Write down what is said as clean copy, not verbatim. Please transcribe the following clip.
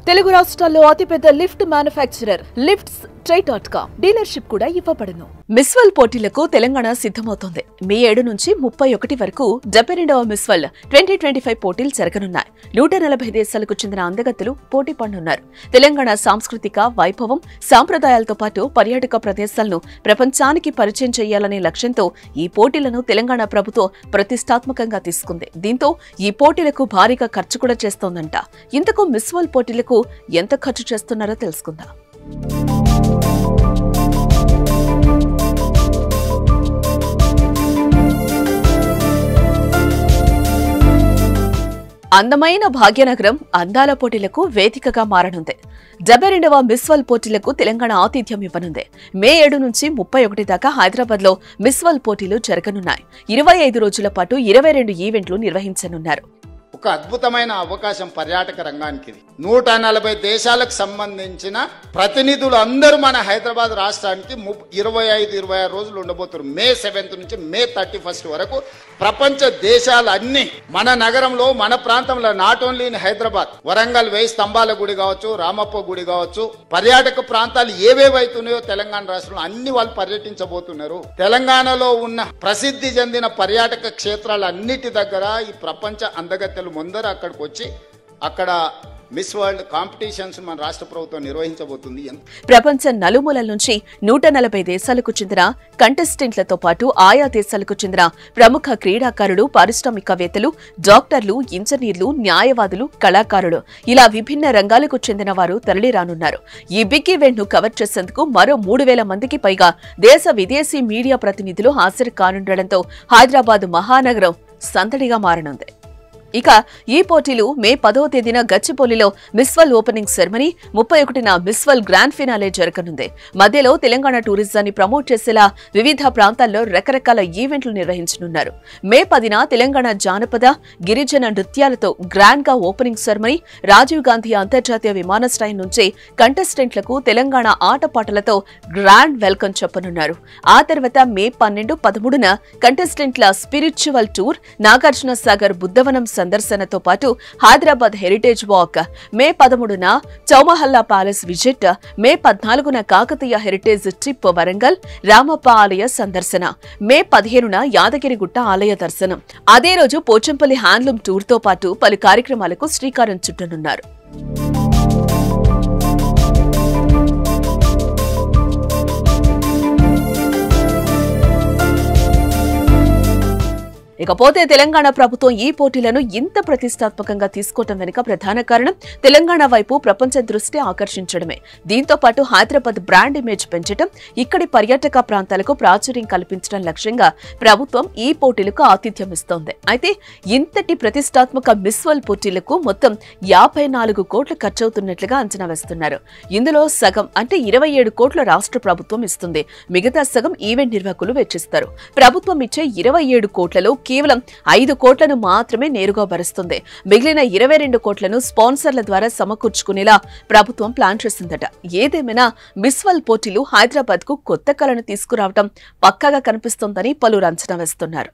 తెలుగు రాష్ట్రాల్లో అతిపెద్ద lift manufacturer lifts ట్రై.com dealership కూడా ఇవ్వబడును. మిస్ వరల్డ్ పోటీలకు తెలంగాణ సిద్ధమవుతోంది. మే 7 నుంచి 31 వరకు 72వ మిస్ వరల్డ్ 2025 పోటీలు జరగనున్నాయి. 140 దేశాలకు చెందిన అందగత్తెలు పోటీ పడనున్నారు. తెలంగాణ సాంస్కృతిక వైభవం, సాంప్రదాయాలతో పాటు పర్యాటక ప్రదేశాలను ప్రపంచానికి పరిచయం చేయాలనే లక్ష్యంతో ఈ పోటీలను తెలంగాణ ప్రభుత్వం ప్రతిష్టాత్మకంగా తీసుకుంది. దీంతో ఈ పోటీలకు భారీగా ఖర్చు కూడా చేస్తోందంట. ఇంతకు మిస్ వరల్డ్ పోటీలకు ఎంత ఖర్చు చేస్తున్నారో తెలుసుకుందాం. అందమైన భాగ్యనగరం అందాల పోటీలకు వేదికగా మారనుంది. 72వ మిస్ వరల్డ్ పోటీలకు తెలంగాణ ఆతిథ్యం ఇవ్వనుంది. మే 7 నుంచి 31 దాకా హైదరాబాద్ లో మిస్ వరల్డ్ పోటీలు జరగనున్నాయి. 25 రోజుల పాటు 22 ఈవెంట్లు నిర్వహించనున్నారు. ఒక అద్భుతమైన అవకాశం పర్యాటక రంగానికి. 140 దేశాలకు సంబంధించిన ప్రతినిధులు అందరూ మన హైదరాబాద్ రాష్ట్రానికి 25-26 రోజులు ఉండబోతున్నారు. మే 7 నుంచి మే 31 వరకు ప్రపంచ దేశాలన్నీ మన నగరంలో, మన ప్రాంతంలో, not only in Hyderabad, Warangal 1000 స్తంభాల గుడి కావచ్చు, రామప్ప గుడి కావచ్చు, పర్యాటక ప్రాంతాలు ఏవేవైతున్నాయో తెలంగాణ రాష్ట్రంలో అన్ని వాళ్ళు పర్యటించబోతున్నారు. తెలంగాణలో ఉన్న ప్రసిద్ధి చెందిన పర్యాటక క్షేత్రాలన్నిటి దగ్గర ఈ ప్రపంచ అందగత్తెలు ముందర అక్కడికి వచ్చి అక్కడ మిస్ వరల్డ్ కాంపిటీషన్స్ మన రాష్ట్ర ప్రభుత్వం నిర్వహించబోతుంది. ప్రపంచ నలుమూలల నుంచి 140 దేశాలకు చెందిన కంటెస్టెంట్లతో పాటు ఆయా దేశాలకు చెందిన ప్రముఖ క్రీడాకారులు, పారిశ్రామికవేత్తలు, డాక్టర్లు, ఇంజనీర్లు, న్యాయవాదులు, కళాకారులు ఇలా విభిన్న రంగాలకు చెందిన వారు తరలిరానున్నారు. ఈ బిగ్ ఈవెంట్ ను కవర్ చేసేందుకు మరో 3000 మందికి పైగా దేశ విదేశీ మీడియా ప్రతినిధులు హాజరు కానుండడంతో హైదరాబాద్ మహానగరం సందడిగా మారనుంది. ఇక ఈ పోటీలు మే 10వ తేదీన గచ్చిబౌలిలో మిస్ వరల్డ్ ఓపెనింగ్ సెరమనీ, 31న మిస్ వరల్డ్ గ్రాండ్ ఫినాలే జరగనుంది. మధ్యలో తెలంగాణ టూరిజాన్ని ప్రమోట్ చేసేలా వివిధ ప్రాంతాల్లో రకరకాల ఈవెంట్లు నిర్వహించనున్నారు. మే 10న తెలంగాణ జానపద, గిరిజన నృత్యాలతో గ్రాండ్ గా ఓపెనింగ్ సెరమనీ, రాజీవ్ గాంధీ అంతర్జాతీయ విమానాశ్రయం నుంచి కంటెస్టెంట్లకు తెలంగాణ ఆటపాటలతో గ్రాండ్ వెల్కమ్ చెప్పనున్నారు. ఆ తర్వాత మే 12, 13న కంటెస్టెంట్ల స్పిరిచువల్ టూర్, నాగార్జున సాగర్ బుద్ధవనం సందర్శనతో పాటు హైదరాబాద్ హెరిటేజ్ వాక్, మే 13న చౌమహల్లా ప్యాలెస్ విజిట్, మే 14న కాకతీయ హెరిటేజ్ ట్రిప్ వరంగల్, రామప్ప ఆలయ సందర్శన, మే 15న యాదగిరిగుట్ట ఆలయ దర్శనం. అదే రోజు పోచంపల్లి హ్యాండ్లూమ్ టూర్ తో పాటు పలు కార్యక్రమాలకు శ్రీకారం చుట్టనున్నారు. ఇకపోతే తెలంగాణ ప్రభుత్వం ఈ పోటీలను ఇంత ప్రతిష్టాత్మకంగా తీసుకోవటం వెనుక ప్రధాన కారణం తెలంగాణ వైపు ప్రపంచ దృష్టి ఆకర్షించడమే. దీంతో పాటు హైదరాబాద్ బ్రాండ్ ఇమేజ్ పెంచడం, ఇక్కడి పర్యాటక ప్రాంతాలకు ప్రాచుర్యం కల్పించడం లక్ష్యంగా ప్రభుత్వం ఈ పోటీలకు ఆతిథ్యం ఇస్తోంది. అయితే ఇంతటి ప్రతిష్టాత్మక మిస్ వరల్డ్ పోటీలకు మొత్తం 54 కోట్లు ఖర్చవుతున్నట్లుగా అంచనా వేస్తున్నారు. ఇందులో సగం అంటే 27 కోట్ల రాష్ట్ర ప్రభుత్వం ఇస్తుంది. మిగతా సగం ఈవెంట్ నిర్వాహకులు వెచ్చిస్తారు. ప్రభుత్వం ఇచ్చే 27 కోట్లలో కేవలం 5 కోట్లను మాత్రమే నేరుగా భరిస్తుంది. మిగిలిన 22 కోట్లను స్పాన్సర్ల ద్వారా సమకూర్చుకునేలా ప్రభుత్వం ప్లాన్ చేసిందట. ఏదేమైనా మిస్ వరల్డ్ పోటీలు హైదరాబాద్ కు కొత్త కళను తీసుకురావడం పక్కాగా కనిపిస్తోందని పలువురు అంచనా వేస్తున్నారు.